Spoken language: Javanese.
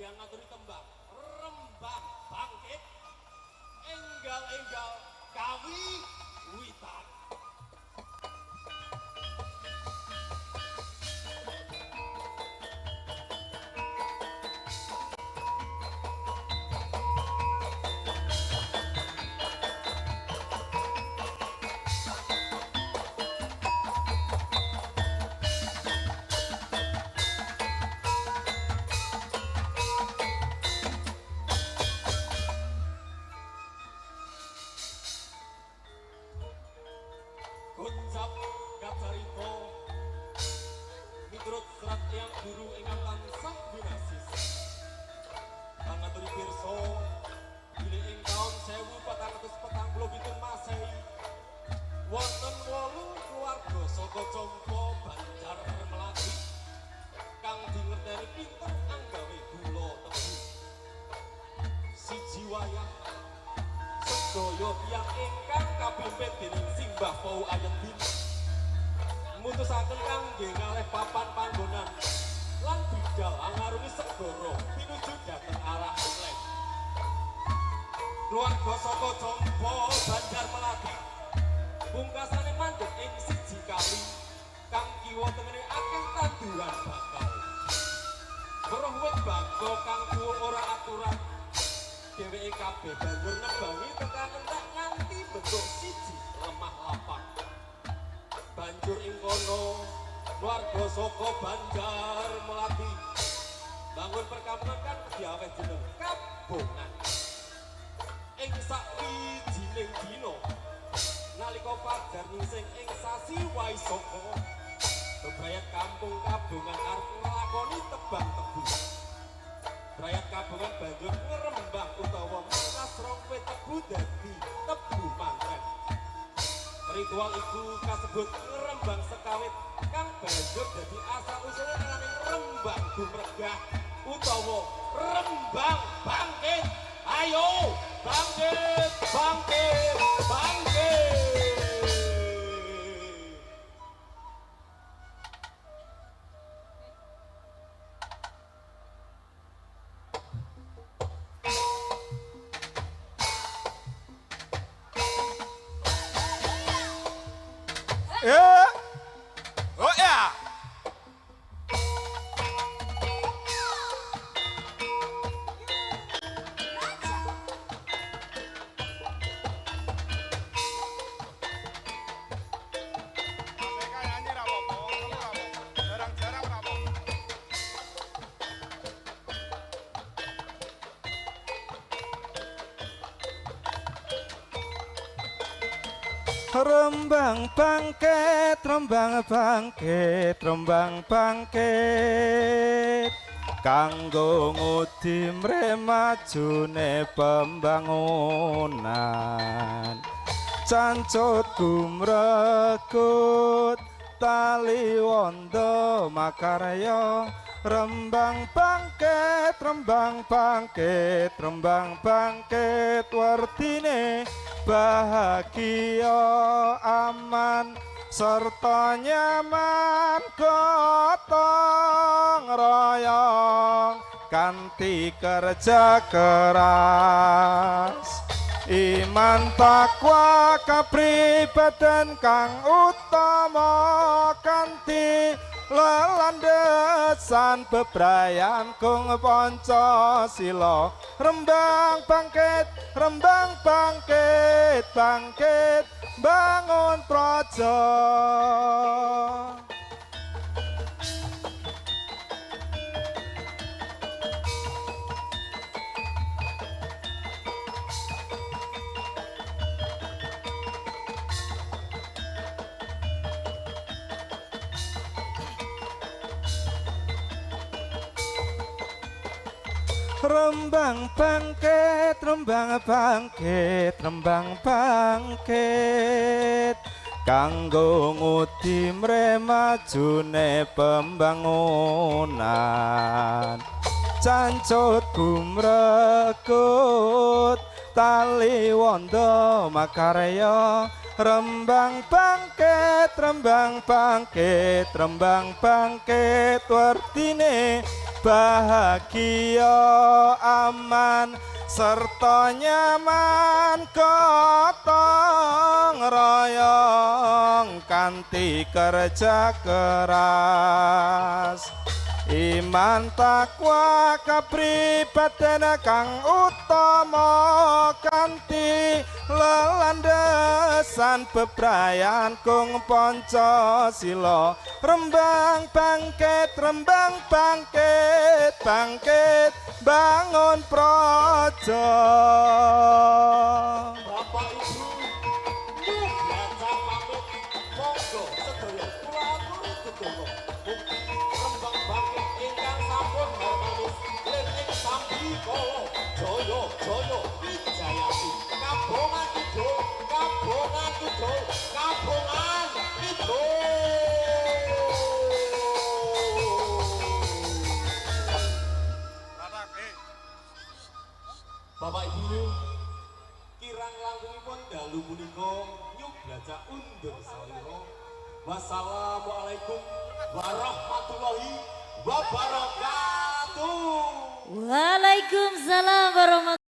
yang ngaturi tembang Rembang Bangkit enggal-enggal kawi witan. Ucap kacarito miturut serat yang guru ingkang tansah binasis kang ngaturi pirsa bilih ing taun 1447 Masehi wonten 8 keluarga saka Compo Banjar Melati kang dingerteni pinter anggawe gula tebu siji wayah sedaya tiyang ingkang kapimpin dening Simbah Pau Ayedin mutusaken kangge ngalih papan panggonan lan bidal angarungi segara pinuju dhateng arah Leng. Keluarga saka Compo Banjar Melati pungkasane mandheg ing siji kali kang kiwa tengene akeh tanduran bakau. Weruh wit bakau kang tuwa ora aturan dheweke kabeh banjur nebangi tekan entek nganti bentuk siji lemah lapang. Banjur ing kono warga saka Banjar Melati bangun perkampungan kan diaweh jeneng Kabongan. Ing sawijining dina nalika fajar ningsing ing sasi Waisaka bebrayat kampung Kabongan arep nglakoni tebang tebu. Rakyat Kabongan banjur ngerembang utawa mangkas rongwe tebu dadi tebu manten. Ritual iku kasebut ngerembang sekawit kang banjur dadi asal usule ngarani rembang gumregah utawa rembang bangkit. Ayo bangkit, bangkit, bangkit. Oh ya. Rembang bangkit, rembang bangkit, rembang bangkit kanggo ngudi mremajune pembangunan cancut gumregut tali wanda makarya rembang bangkit, rembang bangkit, rembang bangkit werdine bahagia aman serta nyaman gotong royong kanthi kerja keras iman takwa kapribadhen kang utama kanthi lelandesan bebrayan kung Pancasila rembang bangkit, rembang bangkit, bangkit bangun praja. Rembang bangkit, rembang bangkit, rembang bangkit kanggo ngudi mremajune pembangunan cancut gumregut Taliwondo makarya rembang bangkit werdine bahagia aman serta nyaman gotong royong kanthi kerja keras iman takwa kapribaden kang utama kanthi lelandesan bebrayan kung Pancasila rembang bangkit bangun praja. Bapak Ibu Nyuh Blaca pamit monggo sedaya kula aturi sedaya mugi rembang bangkit ingkang sampun harmonis lir ing sambi kala jaya jaya wijayati kabongan kidul kabongan kidul kabongan kidul. Bapak Ibu kirang langkungipun dalu punika Nyuh Blaca undur salira. Wassalamualaikum warahmatullahi wabarakatuh. Waalaikumsalam warahmatullahi